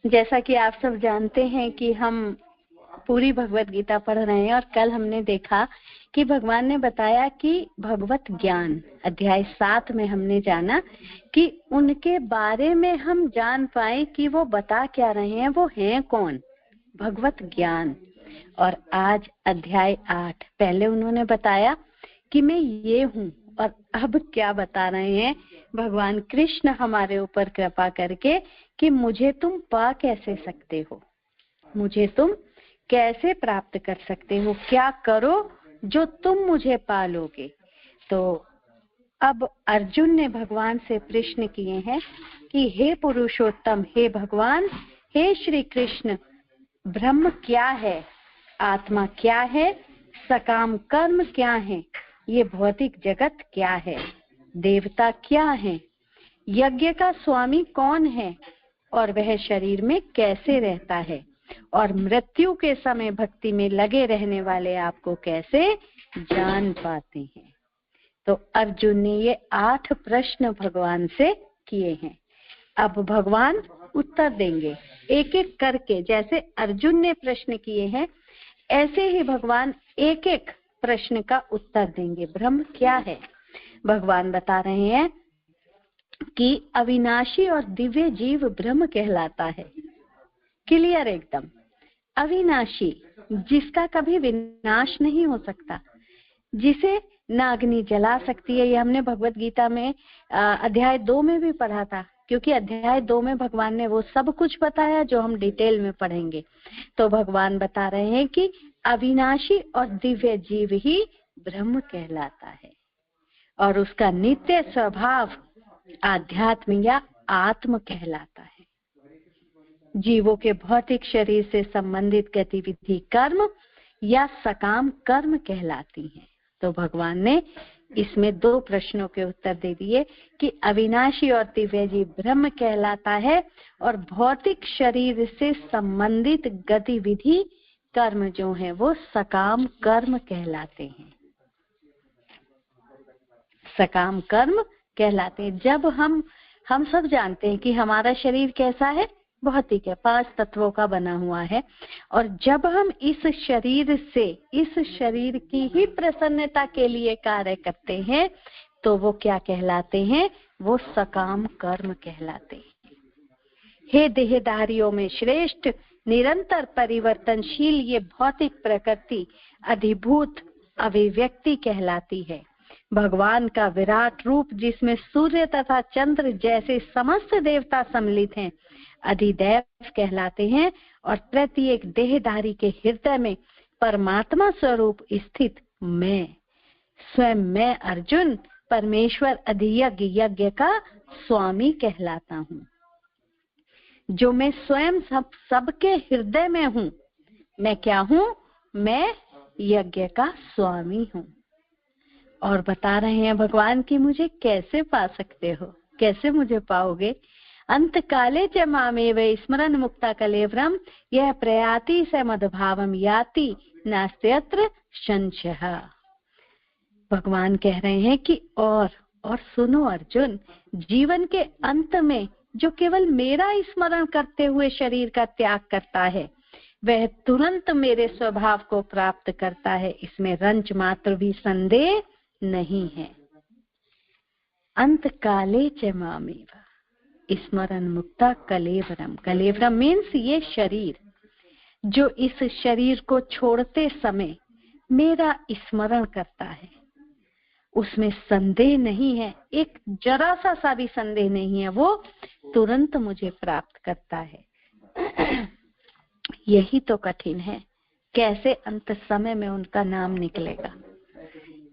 जैसा कि आप सब जानते हैं कि हम पूरी भगवत गीता पढ़ रहे हैं और कल हमने देखा कि भगवान ने बताया कि भगवत ज्ञान अध्याय 7 में हमने जाना कि उनके बारे में हम जान पाए कि वो बता क्या रहे हैं, वो हैं कौन, भगवत ज्ञान। और आज अध्याय 8 पहले उन्होंने बताया कि मैं ये हूँ, और अब क्या बता रहे हैं भगवान कृष्ण हमारे ऊपर कृपा करके कि मुझे तुम पा कैसे सकते हो, मुझे तुम कैसे प्राप्त कर सकते हो, क्या करो जो तुम मुझे पालोगे। तो अब अर्जुन ने भगवान से प्रश्न किए हैं कि हे पुरुषोत्तम, हे भगवान, हे श्री कृष्ण, ब्रह्म क्या है, आत्मा क्या है, सकाम कर्म क्या है, ये भौतिक जगत क्या है, देवता क्या है, यज्ञ का स्वामी कौन है, और वह शरीर में कैसे रहता है, और मृत्यु के समय भक्ति में लगे रहने वाले आपको कैसे जान पाते हैं। तो अर्जुन ने ये 8 प्रश्न भगवान से किए हैं। अब भगवान उत्तर देंगे एक एक करके। जैसे अर्जुन ने प्रश्न किए हैं ऐसे ही भगवान एक एक प्रश्न का उत्तर देंगे। ब्रह्म क्या है? भगवान बता रहे हैं कि अविनाशी और दिव्य जीव ब्रह्म कहलाता है। क्लियर एकदम। अविनाशी, जिसका कभी विनाश नहीं हो सकता, जिसे ना अग्नि जला सकती है। ये हमने भगवत गीता में अध्याय 2 में भी पढ़ा था, क्योंकि अध्याय 2 में भगवान ने वो सब कुछ बताया जो हम डिटेल में पढ़ेंगे। तो भगवान बता रहे हैं कि अविनाशी और दिव्य जीव ही ब्रह्म कहलाता है, और उसका नित्य स्वभाव आध्यात्म या आत्म कहलाता है। जीवों के भौतिक शरीर से संबंधित गतिविधि कर्म या सकाम कर्म कहलाती हैं। तो भगवान ने इसमें 2 प्रश्नों के उत्तर दे दिए कि अविनाशी और दिव्य जीव ब्रह्म कहलाता है, और भौतिक शरीर से संबंधित गतिविधि कर्म जो है वो सकाम कर्म कहलाते हैं। सकाम कर्म कहलाते हैं। जब हम सब जानते हैं कि हमारा शरीर कैसा है, भौतिक है, 5 तत्वों का बना हुआ है, और जब हम इस शरीर से, इस शरीर की ही प्रसन्नता के लिए कार्य करते हैं तो वो क्या कहलाते हैं? वो सकाम कर्म कहलाते हैं। हे देहधारियों में श्रेष्ठ, निरंतर परिवर्तनशील ये भौतिक प्रकृति अधिभूत अभिव्यक्ति कहलाती है। भगवान का विराट रूप, जिसमें सूर्य तथा चंद्र जैसे समस्त देवता सम्मिलित हैं, अधिदैव कहलाते हैं, और प्रत्येक देहधारी के हृदय में परमात्मा स्वरूप स्थित मैं, स्वयं मैं अर्जुन, परमेश्वर अधियज्ञ यज्ञ का स्वामी कहलाता हूँ। जो मैं स्वयं सबके हृदय में हूँ, मैं क्या हूँ? मैं यज्ञ का स्वामी हूँ। और बता रहे हैं भगवान कि मुझे कैसे पा सकते हो, कैसे मुझे पाओगे? अंत काले च मामेव स्मरण मुक्ता कलेवरम यह प्रयाति स मदभावम याति नास्त्यत्र संशयः। भगवान कह रहे हैं कि और सुनो अर्जुन, जीवन के अंत में जो केवल मेरा स्मरण करते हुए शरीर का त्याग करता है, वह तुरंत मेरे स्वभाव को प्राप्त करता है, इसमें रंच मात्र भी संदेह नहीं है। अंत काले च मामेव स्मरण मुक्ता कलेवरम। कलेवरम मीन्स ये शरीर, जो इस शरीर को छोड़ते समय मेरा स्मरण करता है, उसमें संदेह नहीं है, एक जरा सा भी संदेह नहीं है, वो तुरंत मुझे प्राप्त करता है। यही तो कठिन है, कैसे अंत समय में उनका नाम निकलेगा।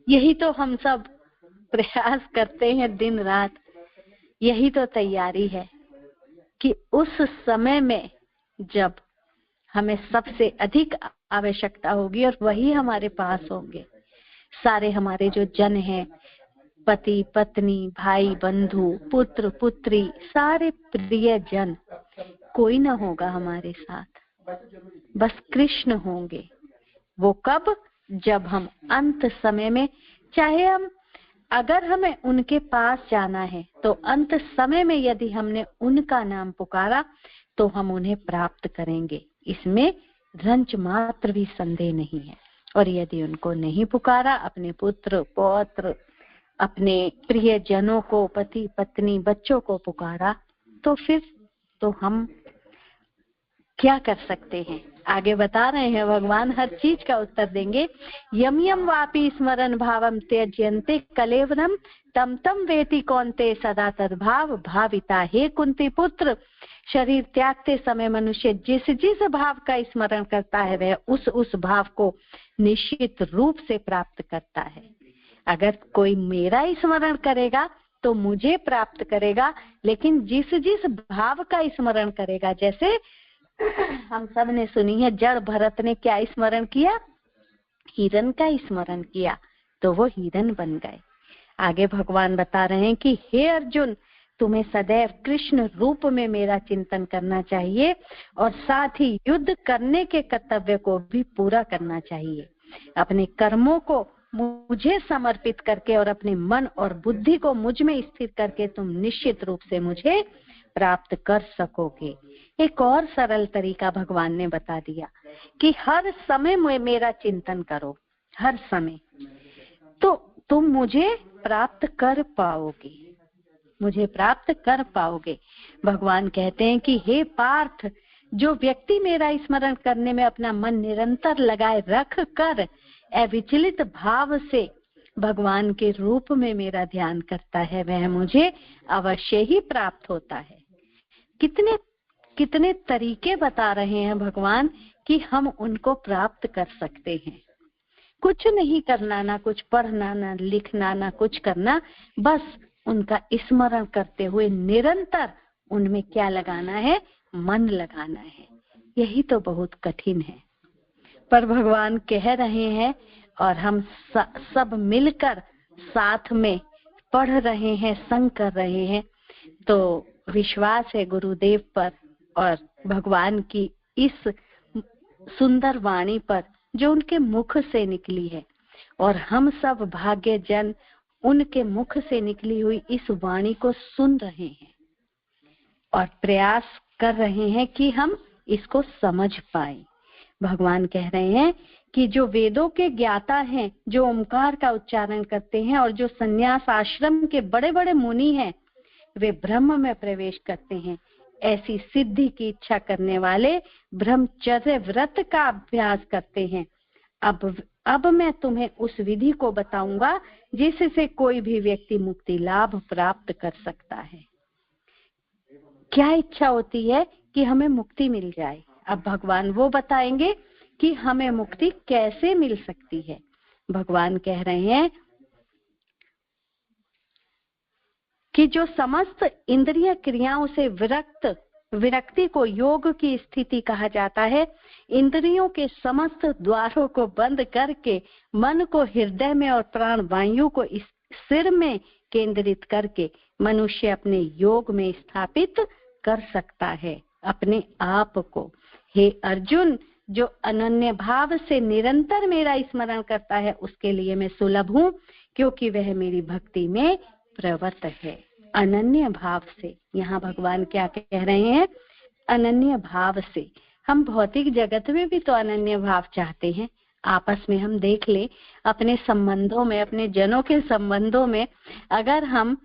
यही तो हम सब प्रयास करते हैं दिन रात। यही तो तैयारी है कि उस समय में जब हमें सबसे अधिक आवश्यकता होगी और वही हमारे पास होंगे, सारे हमारे जो जन हैं, पति पत्नी, भाई बंधु, पुत्र पुत्री, सारे प्रिय जन, कोई ना होगा हमारे साथ, बस कृष्ण होंगे। वो कब? जब हम अंत समय में, चाहे अगर हमें उनके पास जाना है तो अंत समय में यदि हमने उनका नाम पुकारा तो हम उन्हें प्राप्त करेंगे, इसमें रंच मात्र भी संदेह नहीं है। और यदि उनको नहीं पुकारा, अपने पुत्र पौत्र, अपने प्रिय जनों को, पति पत्नी बच्चों को पुकारा, तो फिर तो हम क्या कर सकते हैं? आगे बता रहे हैं भगवान हर चीज का उत्तर देंगे। यम यम वापी स्मरण भावम त्यज्यन्ते कलेवरम तम तम वेति कौन्ते सदा तद्भाव भाविता। हे कुंती पुत्र, शरीर त्यागते समय मनुष्य जिस जिस भाव का स्मरण करता है वह उस भाव को निश्चित रूप से प्राप्त करता है। अगर कोई मेरा स्मरण करेगा तो मुझे प्राप्त करेगा, लेकिन जिस जिस भाव का स्मरण करेगा, जैसे हम सब ने सुनी है, जड़ भरत ने क्या स्मरण किया? हिरण का स्मरण किया, तो वो हिरण बन गए। आगे भगवान बता रहे हैं कि हे अर्जुन, तुम्हें सदैव कृष्ण रूप में मेरा चिंतन करना चाहिए और साथ ही युद्ध करने के कर्तव्य को भी पूरा करना चाहिए। अपने कर्मों को मुझे समर्पित करके और अपने मन और बुद्धि को मुझ में स्थिर करके तुम निश्चित रूप से मुझे प्राप्त कर सकोगे। एक और सरल तरीका भगवान ने बता दिया कि हर समय में मेरा चिंतन करो, हर समय, तो तुम मुझे प्राप्त कर पाओगे, मुझे प्राप्त कर पाओगे। भगवान कहते हैं कि हे पार्थ, जो व्यक्ति मेरा स्मरण करने में अपना मन निरंतर लगाए रख कर अविचलित भाव से भगवान के रूप में मेरा ध्यान करता है, वह मुझे अवश्य ही प्राप्त होता है। कितने कितने तरीके बता रहे हैं भगवान कि हम उनको प्राप्त कर सकते हैं। कुछ नहीं करना, ना कुछ पढ़ना, ना लिखना, ना कुछ करना, बस उनका स्मरण करते हुए निरंतर उनमें क्या लगाना है? मन लगाना है। यही तो बहुत कठिन है, पर भगवान कह रहे हैं और हम सब मिलकर साथ में पढ़ रहे हैं, संग कर रहे हैं। तो विश्वास है गुरुदेव पर और भगवान की इस सुंदर वाणी पर जो उनके मुख से निकली है, और हम सब भाग्यजन उनके मुख से निकली हुई इस वाणी को सुन रहे हैं और प्रयास कर रहे हैं कि हम इसको समझ पाए। भगवान कह रहे हैं कि जो वेदों के ज्ञाता हैं, जो ओमकार का उच्चारण करते हैं और जो संन्यास आश्रम के बड़े बड़े मुनि हैं, वे ब्रह्म में प्रवेश करते हैं। ऐसी सिद्धि की इच्छा करने वाले ब्रह्मचर्य व्रत का अभ्यास करते हैं। अब मैं तुम्हें उस विधि को बताऊंगा जिससे कोई भी व्यक्ति मुक्ति लाभ प्राप्त कर सकता है। क्या इच्छा होती है कि हमें मुक्ति मिल जाए। अब भगवान वो बताएंगे कि हमें मुक्ति कैसे मिल सकती है। भगवान कह रहे हैं कि जो समस्त इंद्रिय क्रियाओं से विरक्ति को योग की स्थिति कहा जाता है। इंद्रियों के समस्त द्वारों को बंद करके मन को हृदय में और प्राण वायु को इस सिर में केंद्रित करके मनुष्य अपने योग में स्थापित कर सकता है अपने आप को। हे अर्जुन, जो अनन्य भाव से निरंतर मेरा स्मरण करता है उसके लिए मैं सुलभ हूँ, क्योंकि वह मेरी भक्ति में प्रवृत्त है। अनन्य भाव से, यहाँ भगवान क्या कह रहे हैं? अनन्य भाव से। हम भौतिक जगत में भी तो अनन्य भाव चाहते हैं। आपस में हम देख ले, अपने संबंधों में, अपने जनों के संबंधों में अगर हम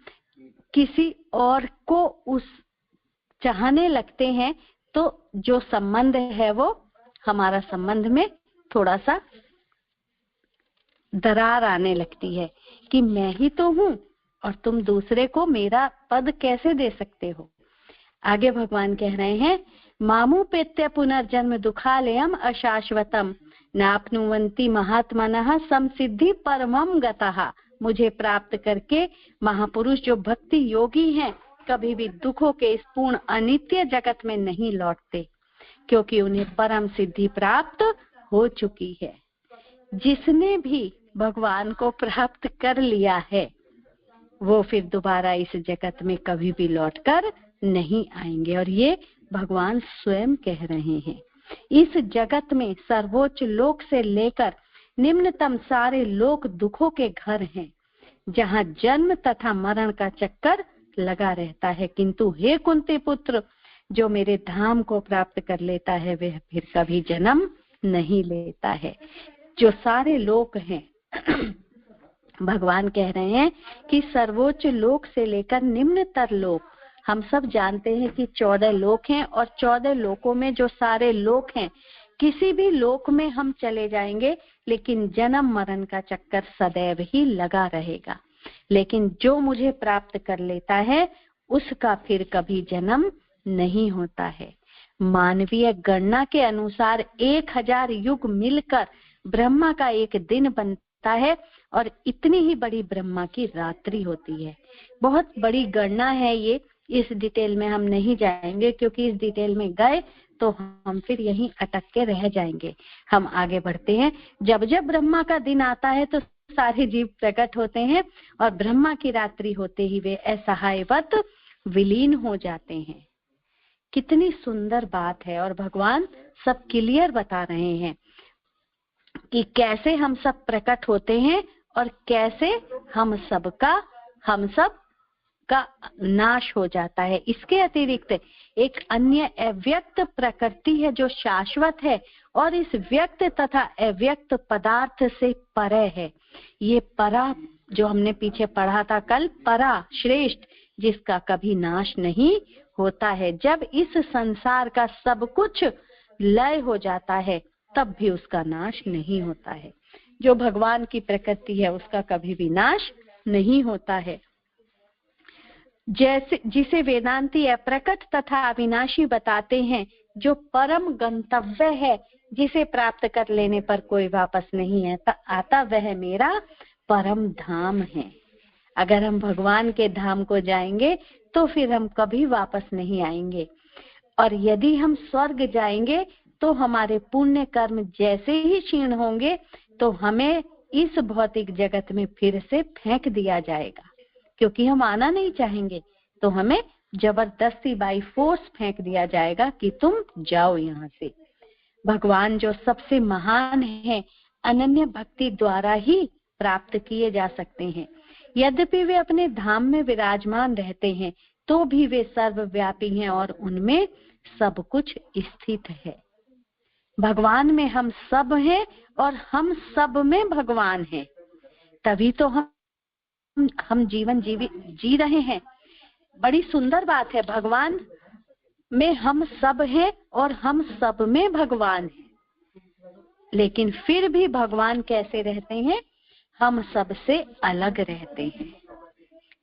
किसी और को उस चाहने लगते हैं तो जो संबंध है वो हमारा संबंध में थोड़ा सा दरार आने लगती है कि मैं ही तो हूँ और तुम दूसरे को मेरा पद कैसे दे सकते हो। आगे भगवान कह रहे हैं, मामुपेत्य पुनर्जन्म दुखालयम अशाश्वतम नाप्नुवन्ति महात्मनः संसिद्धि परमम गतः। मुझे प्राप्त करके महापुरुष जो भक्ति योगी हैं कभी भी दुखों के इस पूर्ण अनित्य जगत में नहीं लौटते, क्योंकि उन्हें परम सिद्धि प्राप्त हो चुकी है। जिसने भी भगवान को प्राप्त कर लिया है वो फिर दोबारा इस जगत में कभी भी लौटकर नहीं आएंगे। और ये भगवान स्वयं कह रहे हैं। इस जगत में सर्वोच्च लोक से लेकर निम्नतम सारे लोक दुखों के घर हैं, जहाँ जन्म तथा मरण का चक्कर लगा रहता है। किंतु हे कुंती पुत्र, जो मेरे धाम को प्राप्त कर लेता है वह फिर कभी जन्म नहीं लेता है। जो सारे लोक हैं भगवान कह रहे हैं कि सर्वोच्च लोक से लेकर निम्नतर लोक, हम सब जानते हैं कि 14 लोक हैं और 14 लोकों में जो सारे लोक हैं, किसी भी लोक में हम चले जाएंगे लेकिन जन्म मरण का चक्कर सदैव ही लगा रहेगा। लेकिन जो मुझे प्राप्त कर लेता है उसका फिर कभी जन्म नहीं होता है। मानवीय गणना के अनुसार 1000 युग मिलकर ब्रह्मा का एक दिन बनता है और इतनी ही बड़ी ब्रह्मा की रात्रि होती है। बहुत बड़ी गणना है ये, इस डिटेल में हम नहीं जाएंगे क्योंकि इस डिटेल में गए तो हम फिर यहीं अटक के रह जाएंगे। हम आगे बढ़ते हैं। जब जब ब्रह्मा का दिन आता है तो सारे जीव प्रकट होते हैं और ब्रह्मा की रात्रि होते ही वे असहायवत विलीन हो जाते हैं। कितनी सुंदर बात है। और भगवान सब क्लियर बता रहे हैं कि कैसे हम सब प्रकट होते हैं और कैसे हम सब का नाश हो जाता है। इसके अतिरिक्त एक अन्य अव्यक्त प्रकृति है जो शाश्वत है और इस व्यक्त तथा अव्यक्त पदार्थ से परे है। ये परा जो हमने पीछे पढ़ा था कल, परा श्रेष्ठ, जिसका कभी नाश नहीं होता है। जब इस संसार का सब कुछ लय हो जाता है तब भी उसका नाश नहीं होता है। जो भगवान की प्रकृति है उसका कभी भी नाश नहीं होता है। जैसे जिसे वेदांती अप्रकट तथा अविनाशी बताते हैं, जो परम गंतव्य है, जिसे प्राप्त कर लेने पर कोई वापस नहीं आता, वह मेरा परम धाम है। अगर हम भगवान के धाम को जाएंगे तो फिर हम कभी वापस नहीं आएंगे। और यदि हम स्वर्ग जाएंगे तो हमारे पुण्य कर्म जैसे ही क्षीण होंगे तो हमें इस भौतिक जगत में फिर से फेंक दिया जाएगा, क्योंकि हम आना नहीं चाहेंगे तो हमें जबरदस्ती बाई फोर्स फेंक दिया जाएगा कि तुम जाओ यहाँ से। भगवान जो सबसे महान है, अनन्य भक्ति द्वारा ही प्राप्त किए जा सकते हैं। यद्यपि वे अपने धाम में विराजमान रहते हैं तो भी वे सर्वव्यापी हैं और उनमें सब कुछ स्थित है। भगवान में हम सब हैं और हम सब में भगवान हैं, तभी तो हम जीवन जी रहे हैं। बड़ी सुंदर बात है, भगवान में हम सब हैं और हम सब में भगवान हैं। लेकिन फिर भी भगवान कैसे रहते हैं? हम सबसे अलग रहते हैं।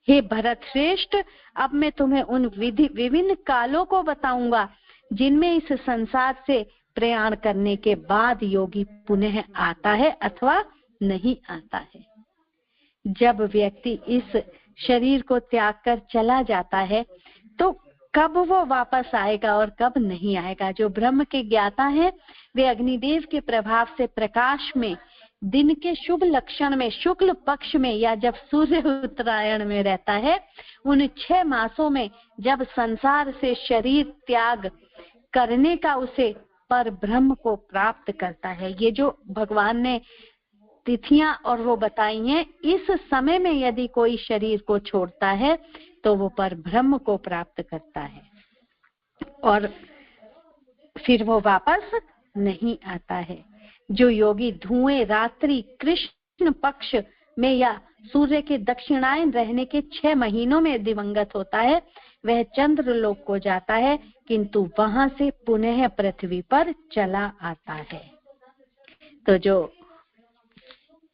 हे भरत श्रेष्ठ, अब मैं तुम्हें उन विभिन्न कालों को बताऊंगा जिनमें इस संसार से प्रयाण करने के बाद योगी पुनः आता है अथवा नहीं आता है। जब व्यक्ति इस शरीर को त्याग कर चला जाता है तो कब वो वापस आएगा और कब नहीं आएगा। जो ब्रह्म के ज्ञाता है वे अग्निदेव के प्रभाव से प्रकाश में दिन के शुभ लक्षण में शुक्ल पक्ष में या जब सूर्य उत्तरायण में रहता है, उन 6 मासों में जब संसार से शरीर त्याग करने का उसे पर ब्रह्म को प्राप्त करता है। ये जो भगवान ने तिथियां और वो बताई हैं, इस समय में यदि कोई शरीर को छोड़ता है तो वो पर ब्रह्म को प्राप्त करता है और फिर वो वापस नहीं आता है। जो योगी धुएं रात्रि कृष्ण पक्ष में या सूर्य के दक्षिणायन रहने के 6 महीनों में दिवंगत होता है, वह चंद्रलोक को जाता है किंतु वहां से पुनः पृथ्वी पर चला आता है। तो जो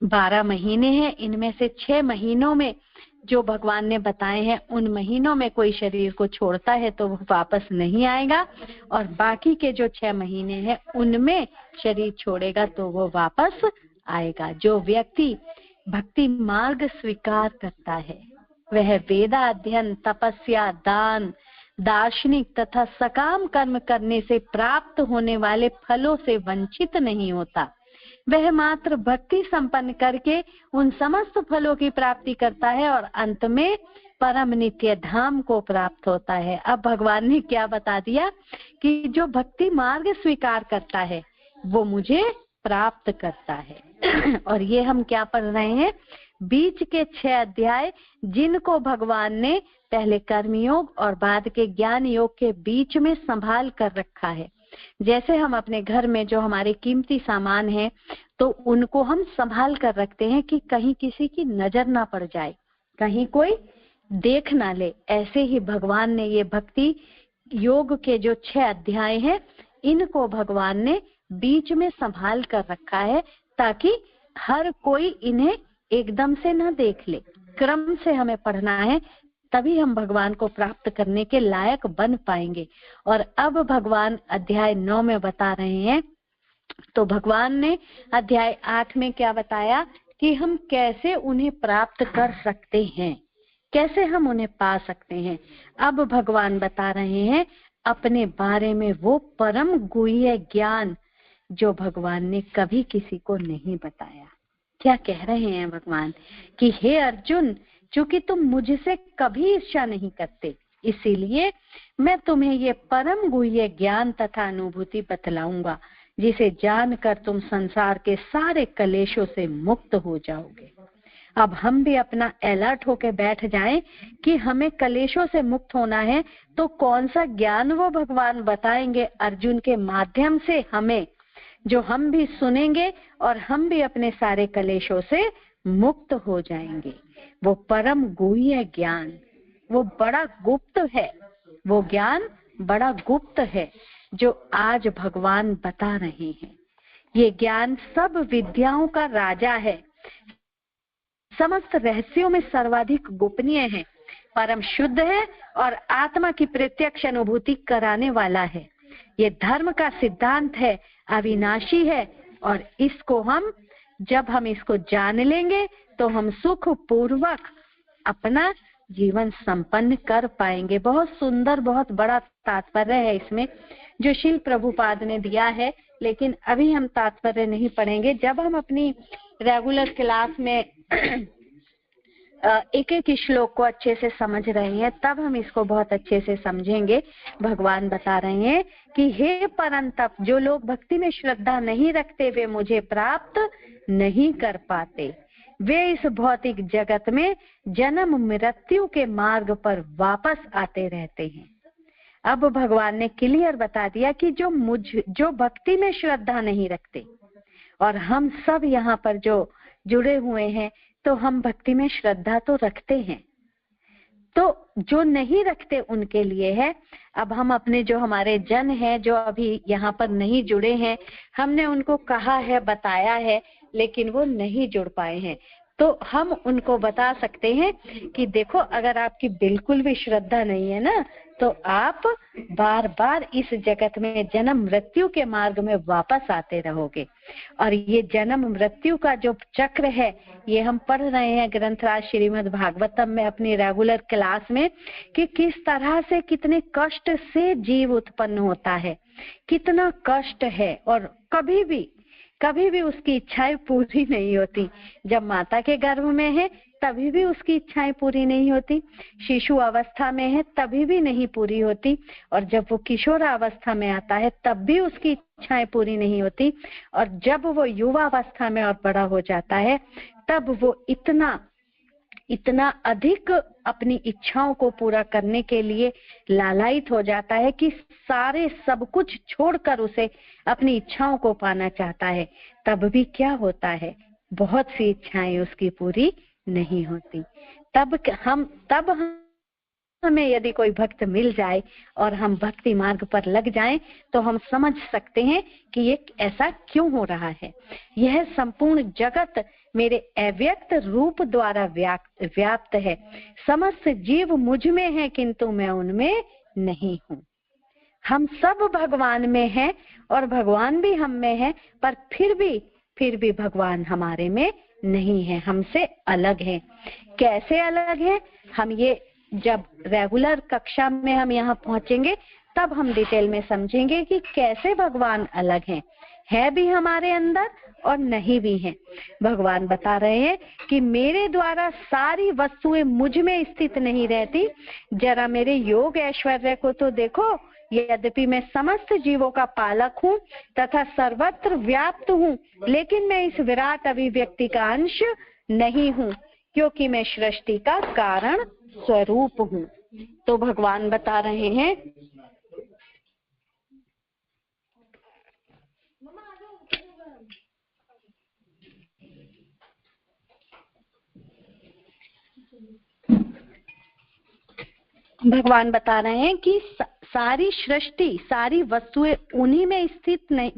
12 महीने हैं, इनमें से 6 महीनों में जो भगवान ने बताए हैं, उन महीनों में कोई शरीर को छोड़ता है तो वो वापस नहीं आएगा और बाकी के जो 6 महीने हैं उनमें शरीर छोड़ेगा तो वो वापस आएगा। जो व्यक्ति भक्ति मार्ग स्वीकार करता है वह वेदा अध्ययन, तपस्या, दान, दार्शनिक तथा सकाम कर्म करने से प्राप्त होने वाले फलों से वंचित नहीं होता। वह मात्र भक्ति संपन्न करके उन समस्त फलों की प्राप्ति करता है और अंत में परम नित्य धाम को प्राप्त होता है। अब भगवान ने क्या बता दिया कि जो भक्ति मार्ग स्वीकार करता है वो मुझे प्राप्त करता है। और ये हम क्या पढ़ रहे हैं? बीच के 6 अध्याय जिनको भगवान ने पहले कर्मयोग और बाद के ज्ञान योग के बीच में संभाल कर रखा है। जैसे हम अपने घर में जो हमारे कीमती सामान है तो उनको हम संभाल कर रखते हैं कि कहीं किसी की नजर ना पड़ जाए, कहीं कोई देख ना ले, ऐसे ही भगवान ने ये भक्ति योग के जो 6 अध्याय हैं इनको भगवान ने बीच में संभाल कर रखा है ताकि हर कोई इन्हें एकदम से ना देख ले। क्रम से हमें पढ़ना है, तभी हम भगवान को प्राप्त करने के लायक बन पाएंगे। और अब भगवान अध्याय 9 में बता रहे हैं, तो भगवान ने अध्याय 8 में क्या बताया कि हम कैसे उन्हें प्राप्त कर सकते हैं, कैसे हम उन्हें पा सकते हैं। अब भगवान बता रहे हैं अपने बारे में वो परम गुह्य ज्ञान जो भगवान ने कभी किसी को नहीं बताया। क्या कह रहे हैं भगवान कि हे अर्जुन, चूंकि तुम मुझसे कभी ईर्ष्या नहीं करते, इसीलिए मैं तुम्हें ये परम गुह्य ज्ञान तथा अनुभूति बतलाऊंगा, जिसे जानकर तुम संसार के सारे कलेशों से मुक्त हो जाओगे। अब हम भी अपना अलर्ट होके बैठ जाएं कि हमें कलेशों से मुक्त होना है, तो कौन सा ज्ञान वो भगवान बताएंगे अर्जुन के माध्यम से हमें, जो हम भी सुनेंगे और हम भी अपने सारे कलेशों से मुक्त हो जाएंगे। वो परम गुह्य ज्ञान, वो बड़ा गुप्त है, वो ज्ञान बड़ा गुप्त है जो आज भगवान बता रहे हैं। ये ज्ञान सब विद्याओं का राजा है, समस्त रहस्यों में सर्वाधिक गोपनीय है, परम शुद्ध है और आत्मा की प्रत्यक्ष अनुभूति कराने वाला है। ये धर्म का सिद्धांत है, अविनाशी है, और इसको जब हम इसको जान लेंगे तो हम सुख पूर्वक अपना जीवन संपन्न कर पाएंगे। बहुत सुंदर, बहुत बड़ा तात्पर्य है इसमें जो शिल प्रभुपाद ने दिया है, लेकिन अभी हम तात्पर्य नहीं पढ़ेंगे। जब हम अपनी रेगुलर क्लास में एक एक श्लोक को अच्छे से समझ रहे हैं तब हम इसको बहुत अच्छे से समझेंगे। भगवान बता रहे हैं कि हे परंतप, जो लोग भक्ति में श्रद्धा नहीं रखते वे मुझे प्राप्त नहीं कर पाते, वे इस भौतिक जगत में जन्म मृत्यु के मार्ग पर वापस आते रहते हैं। अब भगवान ने क्लियर बता दिया कि जो भक्ति में श्रद्धा नहीं रखते, और हम सब यहाँ पर जो जुड़े हुए हैं तो हम भक्ति में श्रद्धा तो रखते हैं, तो जो नहीं रखते उनके लिए है। अब हम अपने जो हमारे जन हैं जो अभी यहाँ पर नहीं जुड़े हैं, हमने उनको कहा है, बताया है, लेकिन वो नहीं जुड़ पाए हैं, तो हम उनको बता सकते हैं कि देखो, अगर आपकी बिल्कुल भी श्रद्धा नहीं है ना, तो आप बार बार इस जगत में जन्म मृत्यु के मार्ग में वापस आते रहोगे। और ये जन्म मृत्यु का जो चक्र है, ये हम पढ़ रहे हैं ग्रंथराज श्रीमद् भागवतम में अपनी रेगुलर क्लास में, कि किस तरह से कितने कष्ट से जीव उत्पन्न होता है, कितना कष्ट है, और कभी भी उसकी इच्छाएं पूरी नहीं होती। जब माता के गर्भ में है तभी भी उसकी इच्छाएं पूरी नहीं होती, शिशु अवस्था में है तभी भी नहीं पूरी होती, और जब वो किशोर अवस्था में आता है तब भी उसकी इच्छाएं पूरी नहीं होती, और जब वो युवा अवस्था में और बड़ा हो जाता है तब वो इतना अधिक अपनी इच्छाओं को पूरा करने के लिए लालायित हो जाता है कि सब कुछ छोड़कर उसे अपनी इच्छाओं को पाना चाहता है। तब भी क्या होता है, बहुत सी इच्छाएं उसकी पूरी नहीं होती। तब हमें यदि कोई भक्त मिल जाए और हम भक्ति मार्ग पर लग जाएं तो हम समझ सकते हैं कि ये ऐसा क्यों हो रहा है। यह संपूर्ण जगत मेरे अव्यक्त रूप द्वारा व्याप्त है, समस्त जीव मुझ में है किंतु मैं उनमें नहीं हूँ। हम सब भगवान में हैं और भगवान भी हम में है, पर फिर भी भगवान हमारे में नहीं है, हमसे अलग है। कैसे अलग है, हम ये जब रेगुलर कक्षा में हम यहाँ पहुंचेंगे तब हम डिटेल में समझेंगे कि कैसे भगवान अलग हैं, है भी हमारे अंदर और नहीं भी हैं। भगवान बता रहे हैं कि मेरे द्वारा सारी वस्तुएं मुझ में स्थित नहीं रहती, जरा मेरे योग ऐश्वर्य को तो देखो। यद्यपि मैं समस्त जीवों का पालक हूँ तथा सर्वत्र व्याप्त हूँ, लेकिन मैं इस विराट अभिव्यक्ति का अंश नहीं हूँ। क्योंकि मैं सृष्टि का कारण स्वरूप हूँ। तो भगवान बता रहे हैं कि सारी सृष्टि, सारी वस्तुएं उन्हीं में स्थित नहीं,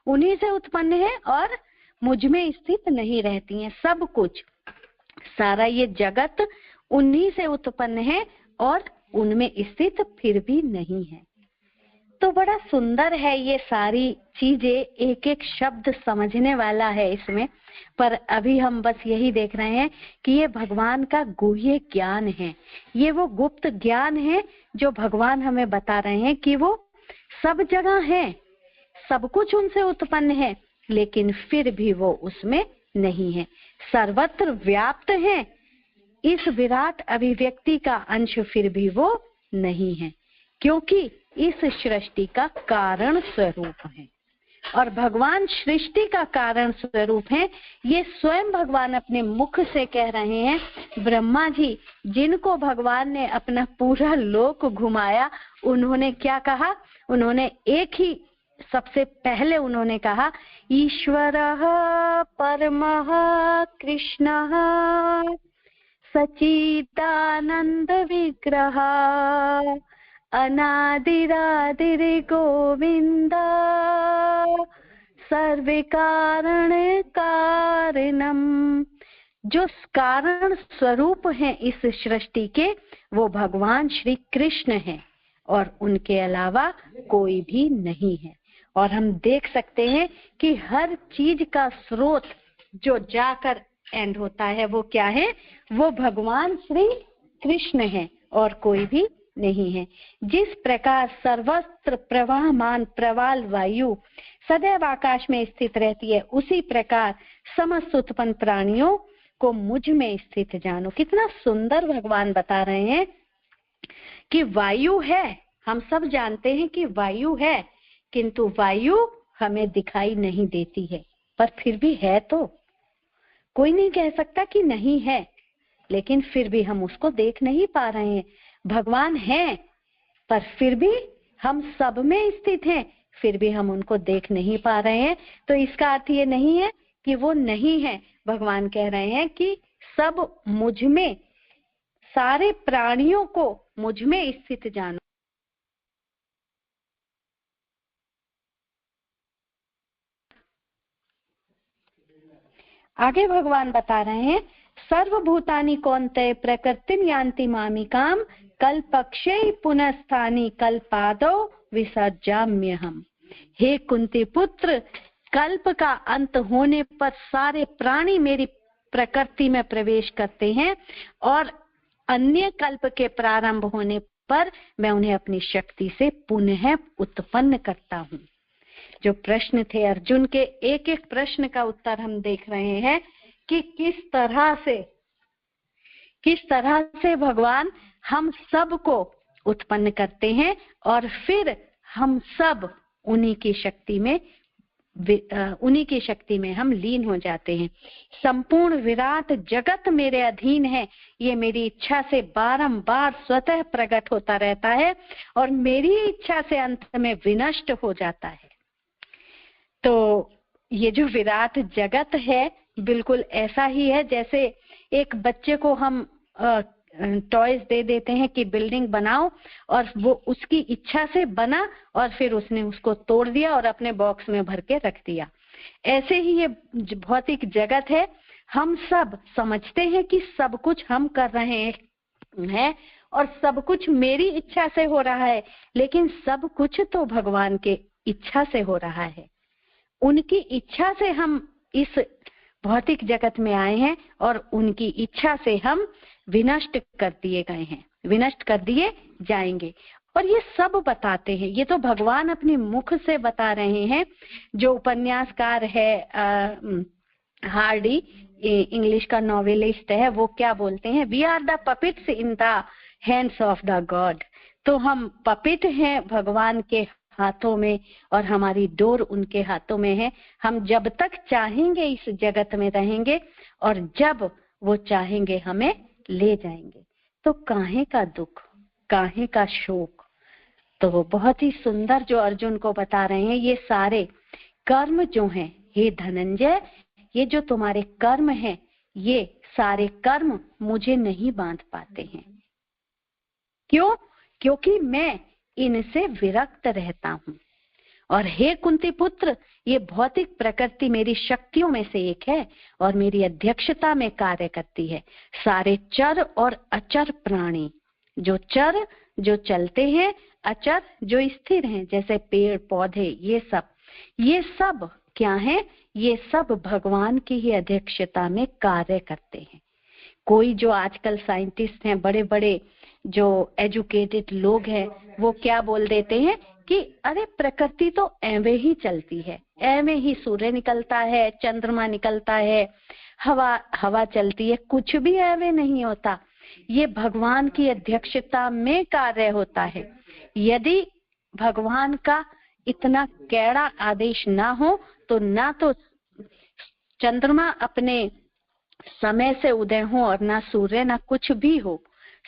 उन्हीं से उत्पन्न है और मुझ में स्थित नहीं रहती हैं। सब कुछ, सारा ये जगत उन्हीं से उत्पन्न है और उनमें स्थित फिर भी नहीं है। तो बड़ा सुंदर है ये सारी चीजें, एक एक शब्द समझने वाला है इसमें। पर अभी हम बस यही देख रहे हैं कि ये भगवान का गुह्य ज्ञान है, ये वो गुप्त ज्ञान है जो भगवान हमें बता रहे हैं कि वो सब जगह है, सब कुछ उनसे उत्पन्न है, लेकिन फिर भी वो उसमें नहीं है, सर्वत्र व्याप्त है। इस विराट अभिव्यक्ति का अंश फिर भी वो नहीं है, क्योंकि इस सृष्टि का कारण स्वरूप है और भगवान सृष्टि का कारण स्वरूप है। ये स्वयं भगवान अपने मुख से कह रहे हैं। ब्रह्मा जी, जिनको भगवान ने अपना पूरा लोक घुमाया, उन्होंने क्या कहा? उन्होंने एक ही सबसे पहले उन्होंने कहा, ईश्वरः परमः कृष्णः सच्चिदानंद विग्रह अनादिरादिर गोविंद सर्वे कारण कारणम। जो कारण स्वरूप हैं इस सृष्टि के, वो भगवान श्री कृष्ण हैं और उनके अलावा कोई भी नहीं है। और हम देख सकते हैं कि हर चीज का स्रोत जो जाकर एंड होता है वो क्या है? वो भगवान श्री कृष्ण है और कोई भी नहीं है। जिस प्रकार सर्वत्र प्रवाहमान प्रवाल वायु सदैव आकाश में स्थित रहती है, उसी प्रकार समस्त उत्पन्न प्राणियों को मुझ में स्थित जानो। कितना सुंदर भगवान बता रहे हैं कि वायु है, हम सब जानते हैं कि वायु है, किंतु वायु हमें दिखाई नहीं देती है, पर फिर भी है। तो कोई नहीं कह सकता कि नहीं है, लेकिन फिर भी हम उसको देख नहीं पा रहे हैं। भगवान है, पर फिर भी हम सब में स्थित हैं, फिर भी हम उनको देख नहीं पा रहे हैं। तो इसका अर्थ ये नहीं है कि वो नहीं है। भगवान कह रहे हैं कि सब मुझ में, सारे प्राणियों को मुझ में स्थित जानो। आगे भगवान बता रहे हैं, सर्वभूतानि कौन्तेय प्रकृतिम यान्ति मामिकाम कल्पक्षय पुनस्थानि कल्पादो विसर्जाम्यहम्। हे कुंती पुत्र, कल्प का अंत होने पर सारे प्राणी मेरी प्रकृति में प्रवेश करते हैं और अन्य कल्प के प्रारंभ होने पर मैं उन्हें अपनी शक्ति से पुनः उत्पन्न करता हूँ। जो प्रश्न थे अर्जुन के, एक एक प्रश्न का उत्तर हम देख रहे हैं कि किस तरह से भगवान हम सब को उत्पन्न करते हैं और फिर हम सब उन्हीं की शक्ति में हम लीन हो जाते हैं। संपूर्ण विराट जगत मेरे अधीन है, ये मेरी इच्छा से बारंबार स्वतः प्रकट होता रहता है और मेरी इच्छा से अंत में विनष्ट हो जाता है। तो ये जो विराट जगत है बिल्कुल ऐसा ही है जैसे एक बच्चे को हम टॉयज दे देते हैं कि बिल्डिंग बनाओ, और वो उसकी इच्छा से बना और फिर उसने उसको तोड़ दिया और अपने बॉक्स में भर के रख दिया। ऐसे ही ये भौतिक जगत है। हम सब समझते हैं कि सब कुछ हम कर रहे हैं और सब कुछ मेरी इच्छा से हो रहा है, लेकिन सब कुछ तो भगवान के इच्छा से हो रहा है। उनकी इच्छा से हम इस भौतिक जगत में आए हैं और उनकी इच्छा से हम विनष्ट कर दिए गए हैं, विनष्ट कर दिए जाएंगे। और ये सब बताते हैं, ये तो भगवान अपने मुख से बता रहे हैं। जो उपन्यासकार है हार्डी, इंग्लिश का नॉवेलिस्ट है, वो क्या बोलते हैं? We are the puppets in the hands of the god. तो हम पपिट हैं भगवान के हाथों में और हमारी डोर उनके हाथों में है। हम जब तक चाहेंगे इस जगत में रहेंगे और जब वो चाहेंगे हमें ले जाएंगे। तो काहे का दुख, काहे का शोक। तो वो बहुत ही सुंदर जो अर्जुन को बता रहे हैं, ये सारे कर्म जो हैं, हे धनंजय, ये जो तुम्हारे कर्म हैं, ये सारे कर्म मुझे नहीं बांध पाते हैं। क्यों? क्योंकि मैं इनसे विरक्त रहता हूं। और हे कुंती पुत्र, ये भौतिक प्रकृति मेरी शक्तियों में से एक है और मेरी अध्यक्षता में कार्य करती है। सारे चर और अचर प्राणी, जो चर जो चलते हैं, अचर जो स्थिर हैं, जैसे पेड़ पौधे, ये सब क्या है? ये सब भगवान की ही अध्यक्षता में कार्य करते हैं। कोई जो आजकल साइंटिस्ट हैं, बड़े बड़े जो एजुकेटेड लोग हैं, वो क्या बोल देते हैं कि अरे प्रकृति तो ऐवे ही चलती है, ऐवे ही सूर्य निकलता है, चंद्रमा निकलता है, हवा चलती है, कुछ भी ऐवे नहीं होता। ये भगवान की अध्यक्षता में कार्य होता है। यदि भगवान का इतना कैड़ा आदेश ना हो तो ना तो चंद्रमा अपने समय से उदय हो और ना सूर्य, ना कुछ भी हो।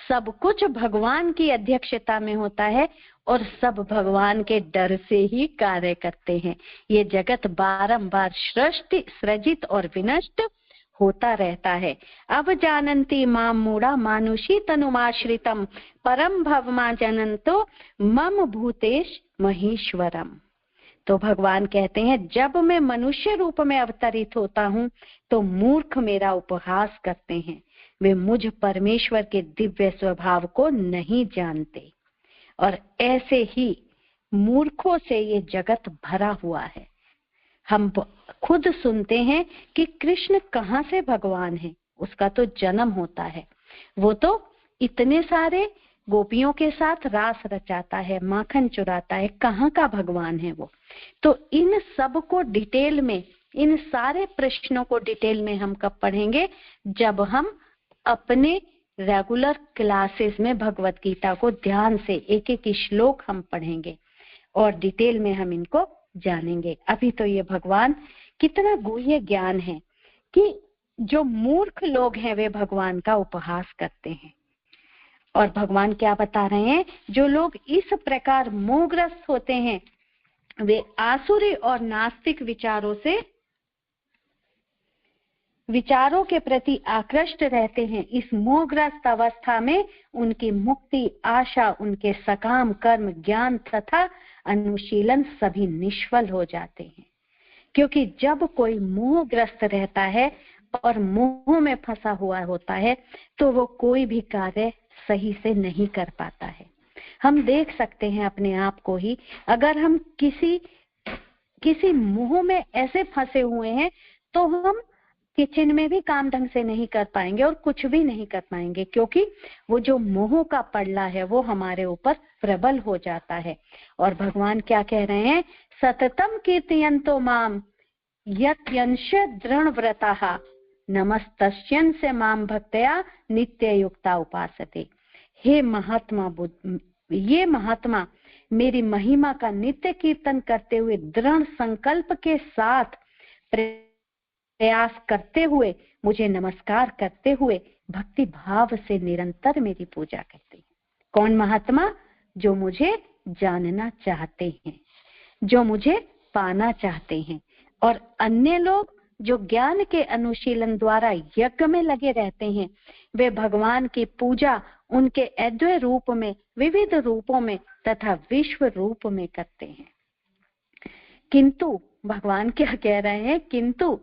सब कुछ भगवान की अध्यक्षता में होता है और सब भगवान के डर से ही कार्य करते हैं। ये जगत बारंबार सृजित और विनष्ट होता रहता है। अब जानन्ति माम मूढ़ा मानुषी तनुमाश्रितम परम भवमा जनन्तो मम भूतेश महेश्वरम। तो भगवान कहते हैं, जब मैं मनुष्य रूप में अवतरित होता हूँ तो मूर्ख मेरा उपहास करते हैं। वे मुझ परमेश्वर के दिव्य स्वभाव को नहीं जानते और ऐसे ही मूर्खों से ये जगत भरा हुआ है। हम खुद सुनते हैं कि कृष्ण कहाँ से भगवान है, उसका तो जन्म होता है। वो तो इतने सारे गोपियों के साथ रास रचाता है, माखन चुराता है, कहाँ का भगवान है वो। तो इन सब को डिटेल में, इन सारे प्रश्नों को डिटेल में हम कब पढ़ेंगे? जब हम अपने रेगुलर क्लासेस में भगवत गीता को ध्यान से एक एक श्लोक हम पढ़ेंगे और डिटेल में हम इनको जानेंगे। अभी तो ये भगवान कितना गुह्य ज्ञान है कि जो मूर्ख लोग हैं वे भगवान का उपहास करते हैं। और भगवान क्या बता रहे हैं? जो लोग इस प्रकार मोहग्रस्त होते हैं वे आसुरी और नास्तिक विचारों के प्रति आकृष्ट रहते हैं। इस मोहग्रस्त अवस्था में उनकी मुक्ति, आशा, उनके सकाम कर्म, ज्ञान तथा अनुशीलन सभी निष्फल हो जाते हैं। क्योंकि जब कोई मोहग्रस्त रहता है और मोह में फंसा हुआ होता है तो वो कोई भी कार्य सही से नहीं कर पाता है। हम देख सकते हैं अपने आप को ही, अगर हम किसी मोह में ऐसे फंसे हुए हैं तो हम किचन में भी काम ढंग से नहीं कर पाएंगे और कुछ भी नहीं कर पाएंगे, क्योंकि वो जो मोह का पड़ला है वो हमारे ऊपर प्रबल हो जाता है। और भगवान क्या कह रहे हैं? सततम कीर्तयन्तो माम यत्यंश दृढ़ व्रताः नमस्तस्यन् से माम भक्तया नित्य युक्ता उपासते। हे महात्मा, ये महात्मा मेरी महिमा का नित्य कीर्तन करते हुए, दृढ़ संकल्प के साथ प्रयास करते हुए, मुझे नमस्कार करते हुए भक्ति भाव से निरंतर मेरी पूजा करते हैं। कौन महात्मा? जो मुझे जानना चाहते हैं, जो मुझे पाना चाहते हैं। और अन्य लोग जो ज्ञान के अनुशीलन द्वारा यज्ञ में लगे रहते हैं, वे भगवान की पूजा उनके अद्वैय रूप में, विविध रूपों में तथा विश्व रूप में करते हैं। किंतु भगवान क्या कह रहे हैं? किंतु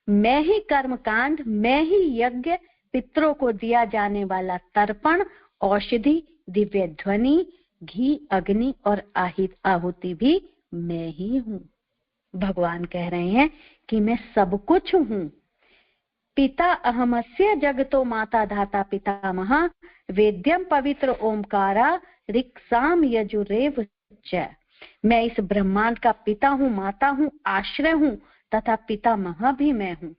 मैं ही कर्मकांड, मैं ही यज्ञ, पितरों को दिया जाने वाला तर्पण, औषधि, दिव्य ध्वनि, घी, अग्नि और आहुति भी मैं ही हूँ। भगवान कह रहे हैं कि मैं सब कुछ हूँ। पिता अहमस्य जगतो माता धाता पितामह वेद्यम पवित्र ओमकारा ऋक्साम यजुरेव च। मैं इस ब्रह्मांड का पिता हूँ, माता हूँ, आश्रय हूँ तथा पितामह भी मैं हूँ।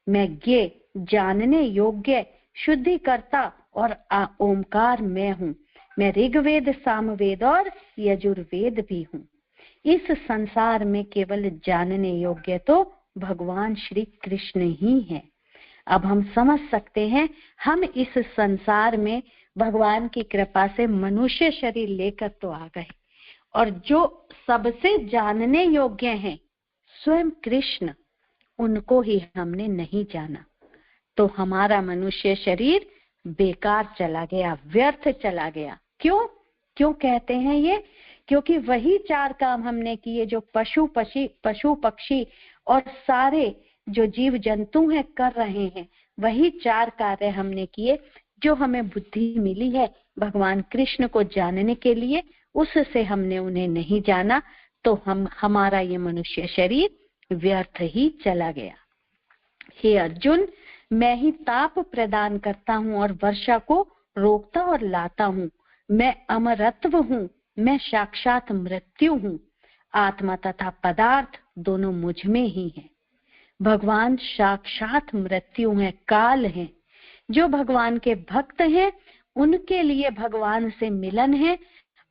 मैं ज्ञ, जानने योग्य, शुद्धिकर्ता और ओमकार मैं हूँ। मैं ऋग्वेद, सामवेद और यजुर्वेद भी हूँ। इस संसार में केवल जानने योग्य तो भगवान श्री कृष्ण ही है। अब हम समझ सकते हैं, हम इस संसार में भगवान की कृपा से मनुष्य शरीर लेकर तो आ गए, और जो सबसे जानने योग्य हैं स्वयं कृष्ण, उनको ही हमने नहीं जाना, तो हमारा मनुष्य शरीर बेकार चला गया, व्यर्थ चला गया। क्यों क्यों कहते हैं ये? क्योंकि वही 4 काम हमने किए जो पशु पक्षी और सारे जो जीव जंतु हैं कर रहे हैं, वही 4 कार्य हमने किए जो हमें बुद्धि मिली है भगवान कृष्ण को जानने के लिए, उससे हमने उन्हें नहीं जाना, तो हमारा ये मनुष्य शरीर व्यर्थ ही चला गया। हे अर्जुन, मैं ही ताप प्रदान करता हूँ और वर्षा को रोकता और लाता हूँ। मैं अमरत्व हूँ, मैं साक्षात मृत्यु हूँ। आत्मा तथा पदार्थ दोनों मुझ में ही है। भगवान साक्षात मृत्यु है, काल है। जो भगवान के भक्त हैं उनके लिए भगवान से मिलन है,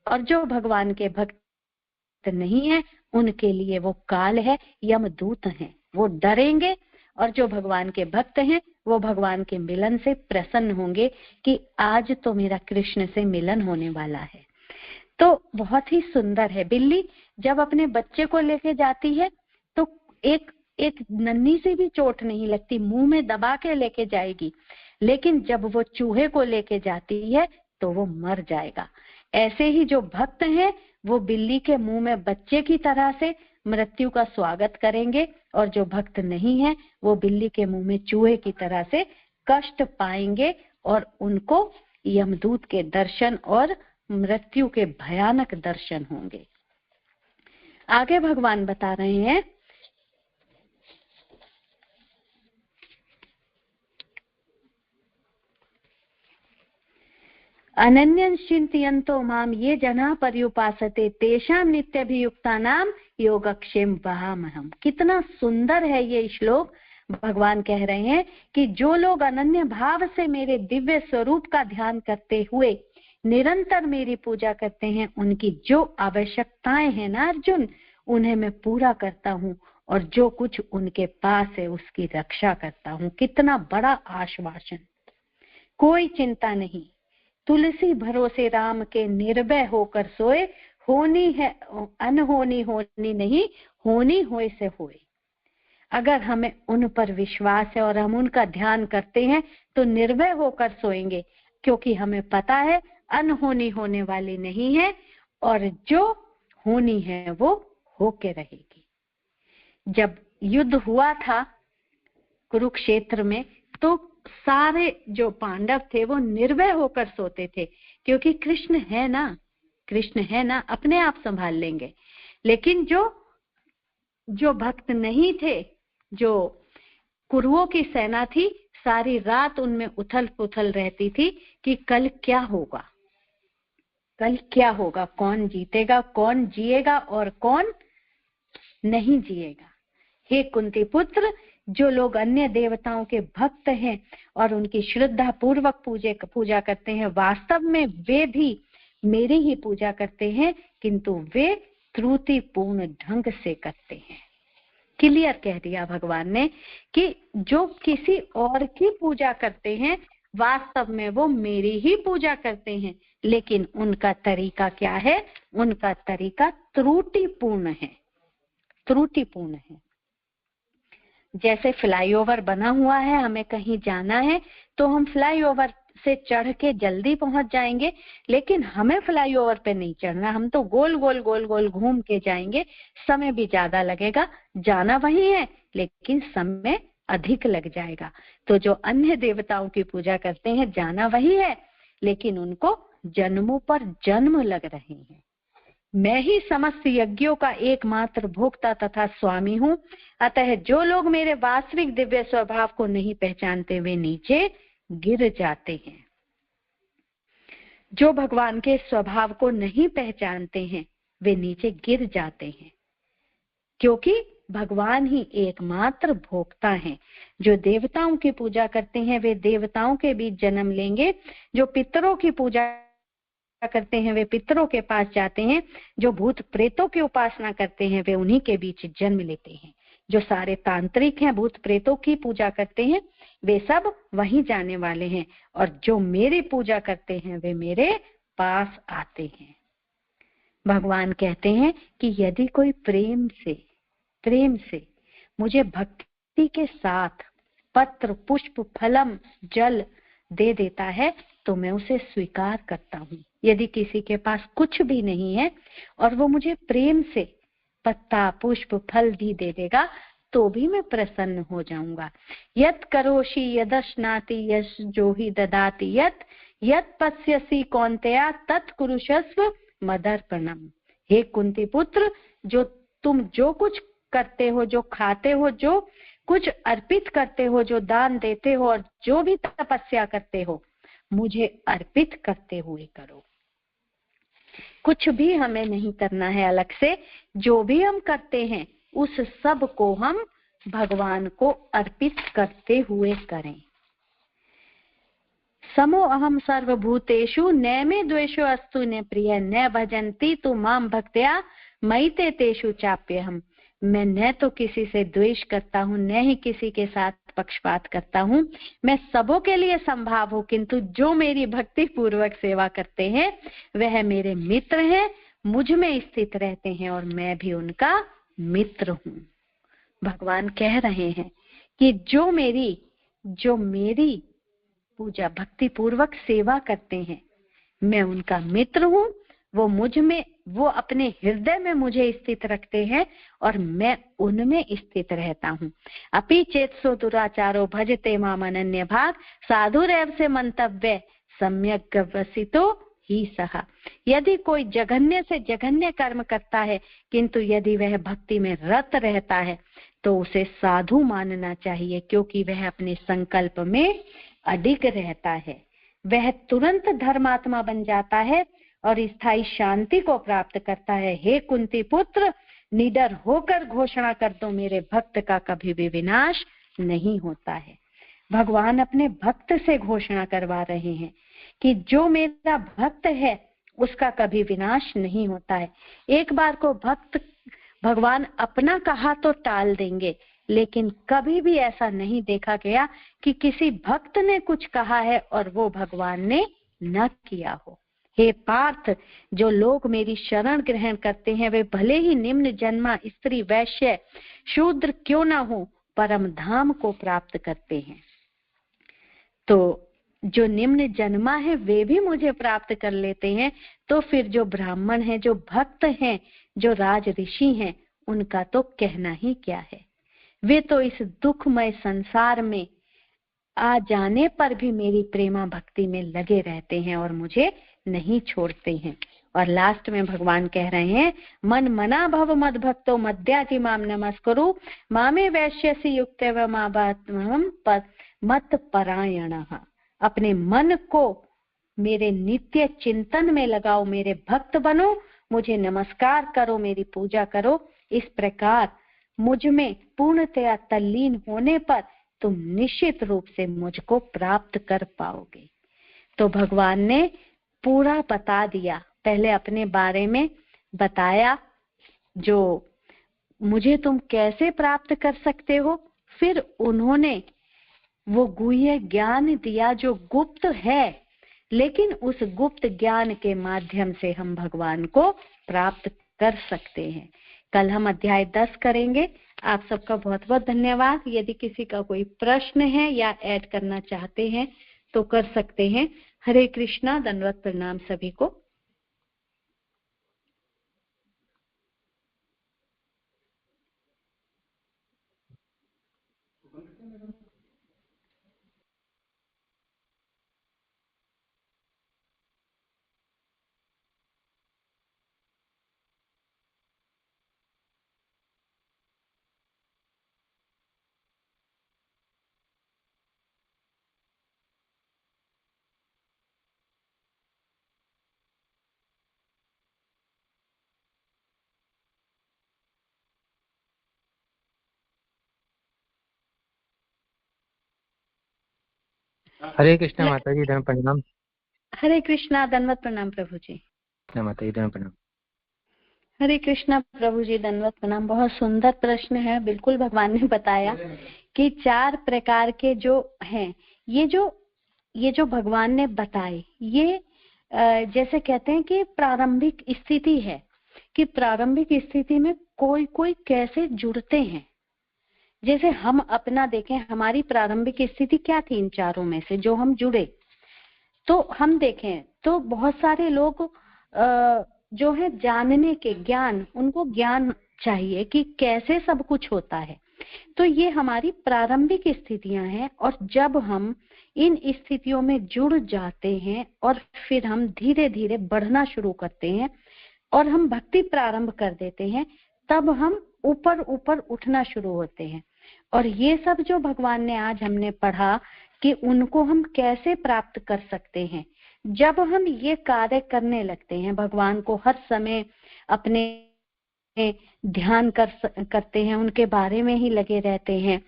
और जो भगवान के भक्त नहीं है उनके लिए वो काल है, यमदूत हैं, वो डरेंगे। और जो भगवान के भक्त हैं वो भगवान के मिलन से प्रसन्न होंगे कि आज तो मेरा कृष्ण से मिलन होने वाला है। तो बहुत ही सुंदर है। बिल्ली जब अपने बच्चे को लेके जाती है तो एक नन्ही सी भी चोट नहीं लगती, मुंह में दबा के लेके जाएगी, लेकिन जब वो चूहे को लेके जाती है तो वो मर जाएगा। ऐसे ही जो भक्त हैं वो बिल्ली के मुंह में बच्चे की तरह से मृत्यु का स्वागत करेंगे, और जो भक्त नहीं है वो बिल्ली के मुंह में चूहे की तरह से कष्ट पाएंगे, और उनको यमदूत के दर्शन और मृत्यु के भयानक दर्शन होंगे। आगे भगवान बता रहे हैं, अनन्यं चिन्तयन्तो माम ये जना पर्युपासते तेषां नित्यभियुक्तानां योगक्षेम वहामहम्। कितना सुंदर है ये श्लोक। भगवान कह रहे हैं कि जो लोग अनन्य भाव से मेरे दिव्य स्वरूप का ध्यान करते हुए निरंतर मेरी पूजा करते हैं, उनकी जो आवश्यकताएं हैं ना अर्जुन, उन्हें मैं पूरा करता हूँ, और जो कुछ उनके पास है उसकी रक्षा करता हूँ। कितना बड़ा आश्वासन। कोई चिंता नहीं, तुलसी भरोसे राम के निर्भय होकर सोए, होनी है अनहोनी होनी नहीं, होनी होए से होए। अगर हमें उन पर विश्वास है और हम उनका ध्यान करते हैं तो निर्भय होकर सोएंगे, क्योंकि हमें पता है अनहोनी होने वाली नहीं है, और जो होनी है वो होके रहेगी। जब युद्ध हुआ था कुरुक्षेत्र में, तो सारे जो पांडव थे वो निर्भय होकर सोते थे, क्योंकि कृष्ण है ना, अपने आप संभाल लेंगे। लेकिन जो भक्त नहीं थे, जो कुरुओं की सेना थी, सारी रात उनमें उथल पुथल रहती थी कि कल क्या होगा, कौन जीतेगा, कौन जिएगा और कौन नहीं जिएगा। हे कुंती पुत्र, जो लोग अन्य देवताओं के भक्त हैं और उनकी श्रद्धा पूर्वक पूजा करते हैं, वास्तव में वे भी मेरी ही पूजा करते हैं, किंतु वे त्रुटिपूर्ण ढंग से करते हैं। क्लियर कह दिया भगवान ने कि जो किसी और की पूजा करते हैं वास्तव में वो मेरी ही पूजा करते हैं, लेकिन उनका तरीका क्या है? उनका तरीका त्रुटिपूर्ण है। जैसे फ्लाईओवर बना हुआ है, हमें कहीं जाना है तो हम फ्लाईओवर से चढ़ के जल्दी पहुंच जाएंगे, लेकिन हमें फ्लाईओवर पे नहीं चढ़ना, हम तो गोल गोल घूम के जाएंगे, समय भी ज्यादा लगेगा। जाना वही है लेकिन समय अधिक लग जाएगा। तो जो अन्य देवताओं की पूजा करते हैं, जाना वही है लेकिन उनको जन्मों पर जन्म लग रहे हैं। मैं ही समस्त यज्ञों का एकमात्र भोक्ता तथा स्वामी हूँ। अतः जो लोग मेरे वास्तविक दिव्य स्वभाव को नहीं पहचानते वे नीचे गिर जाते हैं। जो भगवान के स्वभाव को नहीं पहचानते हैं वे नीचे गिर जाते हैं, क्योंकि भगवान ही एकमात्र भोक्ता हैं। जो देवताओं की पूजा करते हैं वे देवताओं के बीच जन्म लेंगे, जो पितरों की पूजा करते हैं वे पितरों के पास जाते हैं, जो भूत प्रेतों की उपासना करते हैं वे उन्हीं के बीच जन्म लेते हैं। जो सारे तांत्रिक हैं भूत प्रेतों की पूजा करते हैं वे सब वहीं जाने वाले हैं, और जो मेरी पूजा करते हैं वे मेरे पास आते हैं। भगवान कहते हैं कि यदि कोई प्रेम से मुझे भक्ति के साथ पत्र, पुष्प, फलम, जल दे देता है तो मैं उसे स्वीकार करता हूँ। यदि किसी के पास कुछ भी नहीं है और वो मुझे प्रेम से पत्ता, पुष्प, फल भी दे देगा तो भी मैं प्रसन्न हो जाऊंगा। यत् करोषि यदश्नाति यश जो ही ददाति यत् पश्यसि कौन्तेया तत् कुरुष्व मदर्पणम। हे कुंती पुत्र, जो तुम जो कुछ करते हो, जो खाते हो, जो कुछ अर्पित करते हो, जो दान देते हो और जो भी तपस्या करते हो, मुझे अर्पित करते हुए करो। कुछ भी हमें नहीं करना है अलग से। जो भी हम करते हैं उस सब को हम भगवान को अर्पित करते हुए करें। समो अहम सर्वभूतेषु न मे द्वेषो अस्तु न प्रिय न भजन्ति तु माम भक्त्या मयि ते तेषु चाप्यहम्। मैं न तो किसी से द्वेष करता हूँ, न ही किसी के साथ पक्षपात करता हूँ। मैं सबों के लिए संभाव हूँ, किंतु जो मेरी भक्ति पूर्वक सेवा करते हैं वह मेरे मित्र हैं, मुझ में स्थित रहते हैं और मैं भी उनका मित्र हूँ। भगवान कह रहे हैं कि जो मेरी पूजा भक्ति पूर्वक सेवा करते हैं मैं उनका मित्र हूँ। वो अपने हृदय में मुझे स्थित रखते हैं और मैं उनमें स्थित रहता हूँ। अपि चेत्सो दुराचारो भजते माम अनन्य भाग साधुरेव से मंतव्य सम्यक गवसितो ही सहा। यदि कोई जघन्य से जघन्य कर्म करता है किंतु यदि वह भक्ति में रत रहता है तो उसे साधु मानना चाहिए, क्योंकि वह अपने संकल्प में अडिग रहता है। वह तुरंत धर्मात्मा बन जाता है और स्थायी शांति को प्राप्त करता है। हे कुंती पुत्र, निडर होकर घोषणा कर दो, मेरे भक्त का कभी भी विनाश नहीं होता है। भगवान अपने भक्त से घोषणा करवा रहे हैं कि जो मेरा भक्त है उसका कभी विनाश नहीं होता है। एक बार को भगवान अपना कहा तो टाल देंगे, लेकिन कभी भी ऐसा नहीं देखा गया कि किसी भक्त ने कुछ कहा है और वो भगवान ने न किया हो। हे पार्थ, जो लोग मेरी शरण ग्रहण करते हैं वे भले ही निम्न जन्मा स्त्री, वैश्य, शूद्र क्यों ना हो, परम धाम को प्राप्त करते हैं। तो जो निम्न जन्मा है वे भी मुझे प्राप्त कर लेते हैं, तो फिर जो ब्राह्मण हैं, जो भक्त हैं, जो राज ऋषि हैं, उनका तो कहना ही क्या है। वे तो इस दुखमय संसार में आ जाने पर भी मेरी प्रेमा भक्ति में लगे रहते हैं और मुझे नहीं छोड़ते हैं। और लास्ट में भगवान कह रहे हैं, मन मना भव मद भक्तो मद्याति माम नमस्कुरु मामे वैश्यसि युक्तैव माबात्महं मत परायणः। अपने मन को मेरे नित्य चिंतन में लगाओ, मेरे भक्त बनो, मुझे नमस्कार करो, मेरी पूजा करो। इस प्रकार मुझ में पूर्णतया तल्लीन होने पर तुम निश्चित रूप से मुझको प्राप्त कर पाओगे। तो भगवान ने पूरा बता दिया, पहले अपने बारे में बताया, जो मुझे तुम कैसे प्राप्त कर सकते हो, फिर उन्होंने वो गुह्य ज्ञान दिया जो गुप्त है, लेकिन उस गुप्त ज्ञान के माध्यम से हम भगवान को प्राप्त कर सकते हैं। कल हम अध्याय 10 करेंगे। आप सबका बहुत बहुत धन्यवाद। यदि किसी का कोई प्रश्न है या ऐड करना चाहते हैं तो कर सकते हैं। हरे कृष्णा, दंडवत प्रणाम सभी को। हरे कृष्णा माता जी, धन प्रणाम। हरे कृष्णा, दंडवत प्रणाम प्रभु जी। माता जी धन प्रणाम। हरे कृष्णा प्रभु जी, दंडवत प्रणाम। बहुत सुंदर प्रश्न है। बिल्कुल भगवान ने बताया कि 4 प्रकार के जो हैं, ये जो भगवान ने बताए, ये जैसे कहते हैं कि प्रारंभिक स्थिति है, कि प्रारंभिक स्थिति में कोई कोई कैसे जुड़ते हैं। जैसे हम अपना देखें, हमारी प्रारंभिक स्थिति क्या थी इन चारों में से जो हम जुड़े, तो हम देखें तो बहुत सारे लोग जो है जानने के ज्ञान, उनको ज्ञान चाहिए कि कैसे सब कुछ होता है। तो ये हमारी प्रारंभिक स्थितियां हैं, और जब हम इन स्थितियों में जुड़ जाते हैं और फिर हम धीरे धीरे बढ़ना शुरू करते हैं और हम भक्ति प्रारंभ कर देते हैं, तब हम ऊपर ऊपर उठना शुरू होते हैं। और ये सब जो भगवान ने आज हमने पढ़ा कि उनको हम कैसे प्राप्त कर सकते हैं, जब हम ये कार्य करने लगते हैं, भगवान को हर समय अपने ध्यान करते हैं, उनके बारे में ही लगे रहते हैं,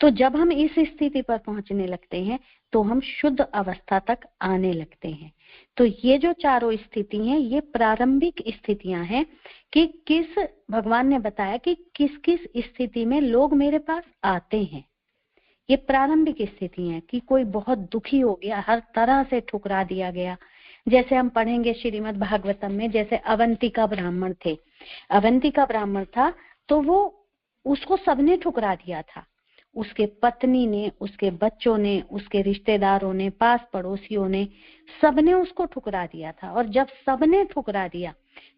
तो जब हम इस स्थिति पर पहुंचने लगते हैं तो हम शुद्ध अवस्था तक आने लगते हैं। तो ये जो चारों स्थिति हैं, ये प्रारंभिक स्थितियां हैं कि किस, भगवान ने बताया कि किस किस स्थिति में लोग मेरे पास आते हैं। ये प्रारंभिक स्थिति है कि कोई बहुत दुखी हो गया, हर तरह से ठुकरा दिया गया। जैसे हम पढ़ेंगे श्रीमद् भागवतम में, जैसे अवंतिका ब्राह्मण थे, अवंतिका ब्राह्मण था तो वो, उसको सबने ठुकरा दिया था, उसके पत्नी ने, उसके बच्चों ने, उसके रिश्तेदारों ने, पास पड़ोसियों ने, सबने उसको ठुकरा दिया था। और जब सबने ठुकरा दिया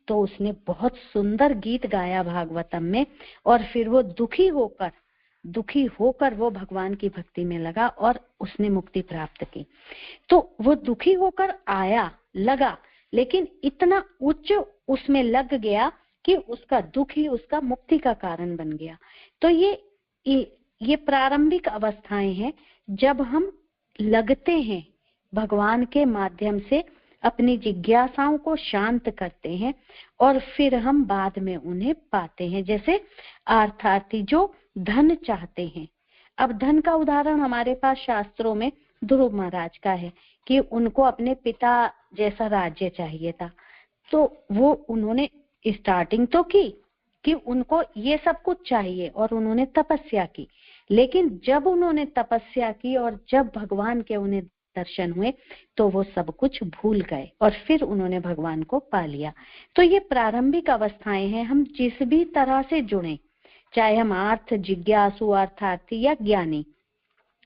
तो उसने बहुत सुंदर गीत गाया भागवतम में, और फिर वो दुखी होकर वो भगवान की भक्ति में लगा और उसने मुक्ति प्राप्त की। तो वो दुखी होकर आया, लगा, लेकिन इतना उच्च उसमें लग गया कि उसका दुख ही उसका मुक्ति का कारण बन गया। तो ये प्रारंभिक अवस्थाएं हैं जब हम लगते हैं भगवान के माध्यम से, अपनी जिज्ञासाओं को शांत करते हैं और फिर हम बाद में उन्हें पाते हैं। जैसे अर्थार्थी जो धन चाहते हैं, अब धन का उदाहरण हमारे पास शास्त्रों में ध्रुव महाराज का है कि उनको अपने पिता जैसा राज्य चाहिए था, तो वो उन्होंने स्टार्टिंग तो की कि उनको ये सब कुछ चाहिए और उन्होंने तपस्या की, लेकिन जब उन्होंने तपस्या की और जब भगवान के उन्हें दर्शन हुए तो वो सब कुछ भूल गए और फिर उन्होंने भगवान को पा लिया। तो ये प्रारंभिक अवस्थाएं हैं। हम जिस भी तरह से जुड़े, चाहे हम अर्थ जिज्ञासु, अर्थार्थी या ज्ञानी,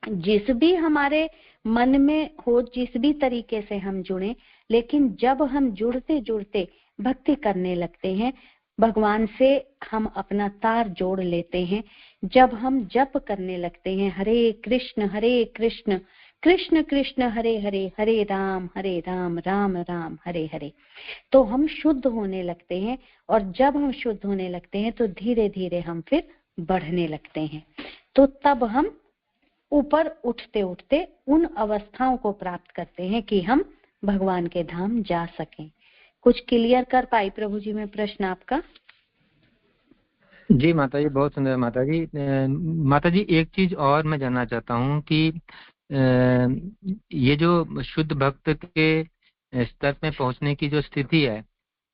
जिस भी हमारे मन में हो, जिस भी तरीके से हम जुड़े, लेकिन जब हम जुड़ते जुड़ते भक्ति करने लगते हैं, भगवान से हम अपना तार जोड़ लेते हैं, जब हम जप करने लगते हैं हरे कृष्ण कृष्ण कृष्ण हरे हरे, हरे राम राम राम हरे हरे, तो हम शुद्ध होने लगते हैं। और जब हम शुद्ध होने लगते हैं तो धीरे धीरे हम फिर बढ़ने लगते हैं। तो तब हम ऊपर उठते उठते उन अवस्थाओं को प्राप्त करते हैं कि हम भगवान के धाम जा सकें। कुछ क्लियर कर पाई प्रभु जी में प्रश्न आपका? जी माता जी, बहुत सुंदर माता जी। माता जी एक चीज और मैं जानना चाहता हूँ कि ये जो शुद्ध भक्त के स्तर में पहुंचने की जो स्थिति है,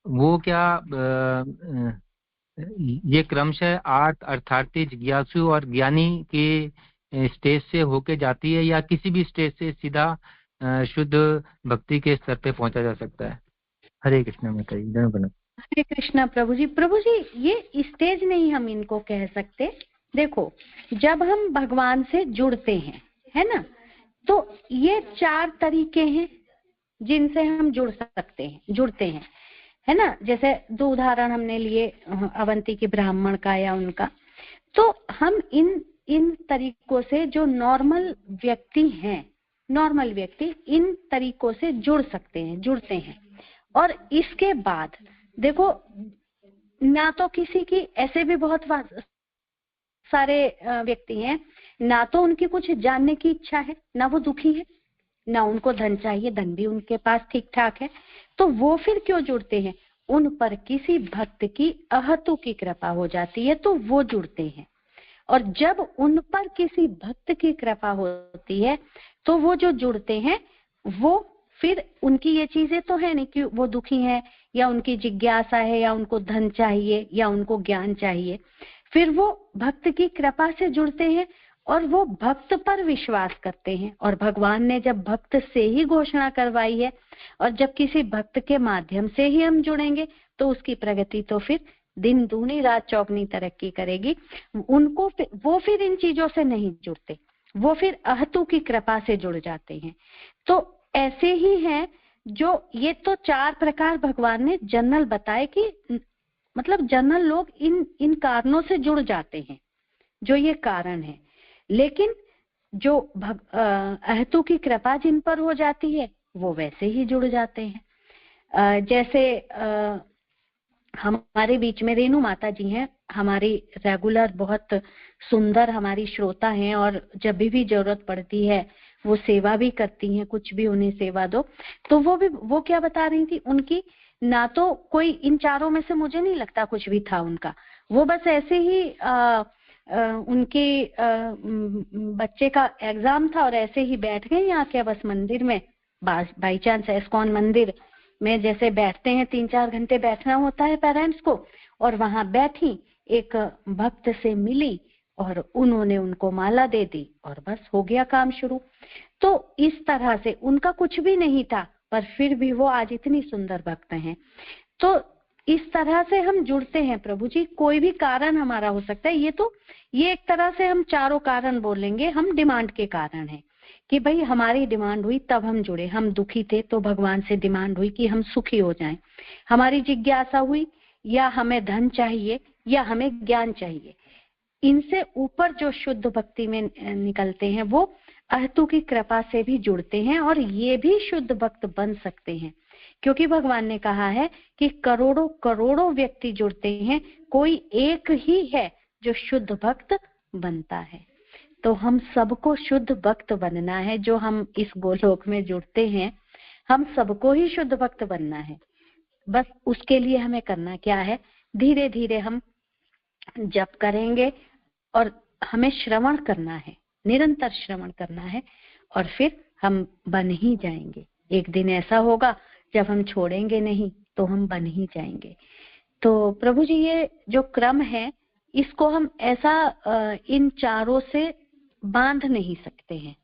वो क्या ये क्रमशः अर्थार्थी, जिज्ञासु और ज्ञानी के स्टेज से होके जाती है, या किसी भी स्टेज से सीधा शुद्ध भक्ति के स्तर पे पहुंचा जा सकता है? हरे कृष्णा माता जी, जय बना। हरे कृष्णा प्रभु जी, ये स्टेज नहीं हम इनको कह सकते। देखो, जब हम भगवान से जुड़ते हैं, है ना, तो ये 4 तरीके हैं जिनसे हम जुड़ते हैं, है ना। जैसे 2 उदाहरण हमने लिए अवंती के ब्राह्मण का या उनका, तो हम इन तरीकों से, जो नॉर्मल व्यक्ति इन तरीकों से जुड़ते हैं। और इसके बाद देखो, ना तो किसी की, ऐसे भी बहुत सारे व्यक्ति हैं, ना तो उनकी कुछ जानने की इच्छा है, ना वो दुखी है, ना उनको धन चाहिए, धन भी उनके पास ठीक ठाक है, तो वो फिर क्यों जुड़ते हैं? उन पर किसी भक्त की अहतु की कृपा हो जाती है तो वो जुड़ते हैं। और जब उन पर किसी भक्त की कृपा होती है तो वो जो जुड़ते हैं, वो फिर, उनकी ये चीजें तो है नहीं कि वो दुखी हैं या उनकी जिज्ञासा है, या उनको धन चाहिए, या उनको ज्ञान चाहिए, फिर वो भक्त की कृपा से जुड़ते हैं और वो भक्त पर विश्वास करते हैं। और भगवान ने जब भक्त से ही घोषणा करवाई है, और जब किसी भक्त के माध्यम से ही हम जुड़ेंगे तो उसकी प्रगति तो फिर दिन दूनी रात चौगनी तरक्की करेगी। वो फिर इन चीजों से नहीं जुड़ते, वो फिर अहतु की कृपा से जुड़ जाते हैं। तो ऐसे ही हैं जो, ये तो 4 प्रकार भगवान ने जनरल बताए कि मतलब जनरल लोग इन कारणों से जुड़ जाते हैं, जो ये कारण है। लेकिन जो अहतु की कृपा जिन पर हो जाती है वो वैसे ही जुड़ जाते हैं। जैसे हमारे बीच में रेणु माता जी हैं, हमारी रेगुलर बहुत सुंदर हमारी श्रोता हैं, और जब भी जरूरत पड़ती है वो सेवा भी करती हैं, कुछ भी उन्हें सेवा दो। तो वो क्या बता रही थी, उनकी ना तो कोई इन चारों में से मुझे नहीं लगता कुछ भी था उनका, वो बस ऐसे ही उनके बच्चे का एग्जाम था और ऐसे ही बैठ गए यहाँ के बस मंदिर में, बाई चांस एस्कॉन मंदिर में जैसे बैठते हैं 3-4 घंटे बैठना होता है पेरेंट्स को, और वहां बैठी, एक भक्त से मिली और उन्होंने उनको माला दे दी और बस हो गया काम शुरू। तो इस तरह से उनका कुछ भी नहीं था, पर फिर भी वो आज इतनी सुंदर भक्त हैं। तो इस तरह से हम जुड़ते हैं प्रभु जी, कोई भी कारण हमारा हो सकता है। ये एक तरह से हम चारों कारण बोलेंगे, हम डिमांड के कारण हैं कि भाई हमारी डिमांड हुई तब हम जुड़े, हम दुखी थे तो भगवान से डिमांड हुई कि हम सुखी हो जाएं, हमारी जिज्ञासा हुई, या हमें धन चाहिए, या हमें ज्ञान चाहिए। इनसे ऊपर जो शुद्ध भक्ति में निकलते हैं वो अहतु की कृपा से भी जुड़ते हैं, और ये भी शुद्ध भक्त बन सकते हैं, क्योंकि भगवान ने कहा है कि करोड़ों करोड़ों व्यक्ति जुड़ते हैं, कोई एक ही है जो शुद्ध भक्त बनता है। तो हम सबको शुद्ध भक्त बनना है, जो हम इस गोलोक में जुड़ते हैं, हम सबको ही शुद्ध भक्त बनना है। बस उसके लिए हमें करना क्या है, धीरे धीरे हम जप करेंगे और हमें श्रवण करना है, निरंतर श्रवण करना है, और फिर हम बन ही जाएंगे। एक दिन ऐसा होगा जब हम छोड़ेंगे नहीं तो हम बन ही जाएंगे। तो प्रभु जी, ये जो क्रम है इसको हम ऐसा इन चारों से बांध नहीं सकते हैं,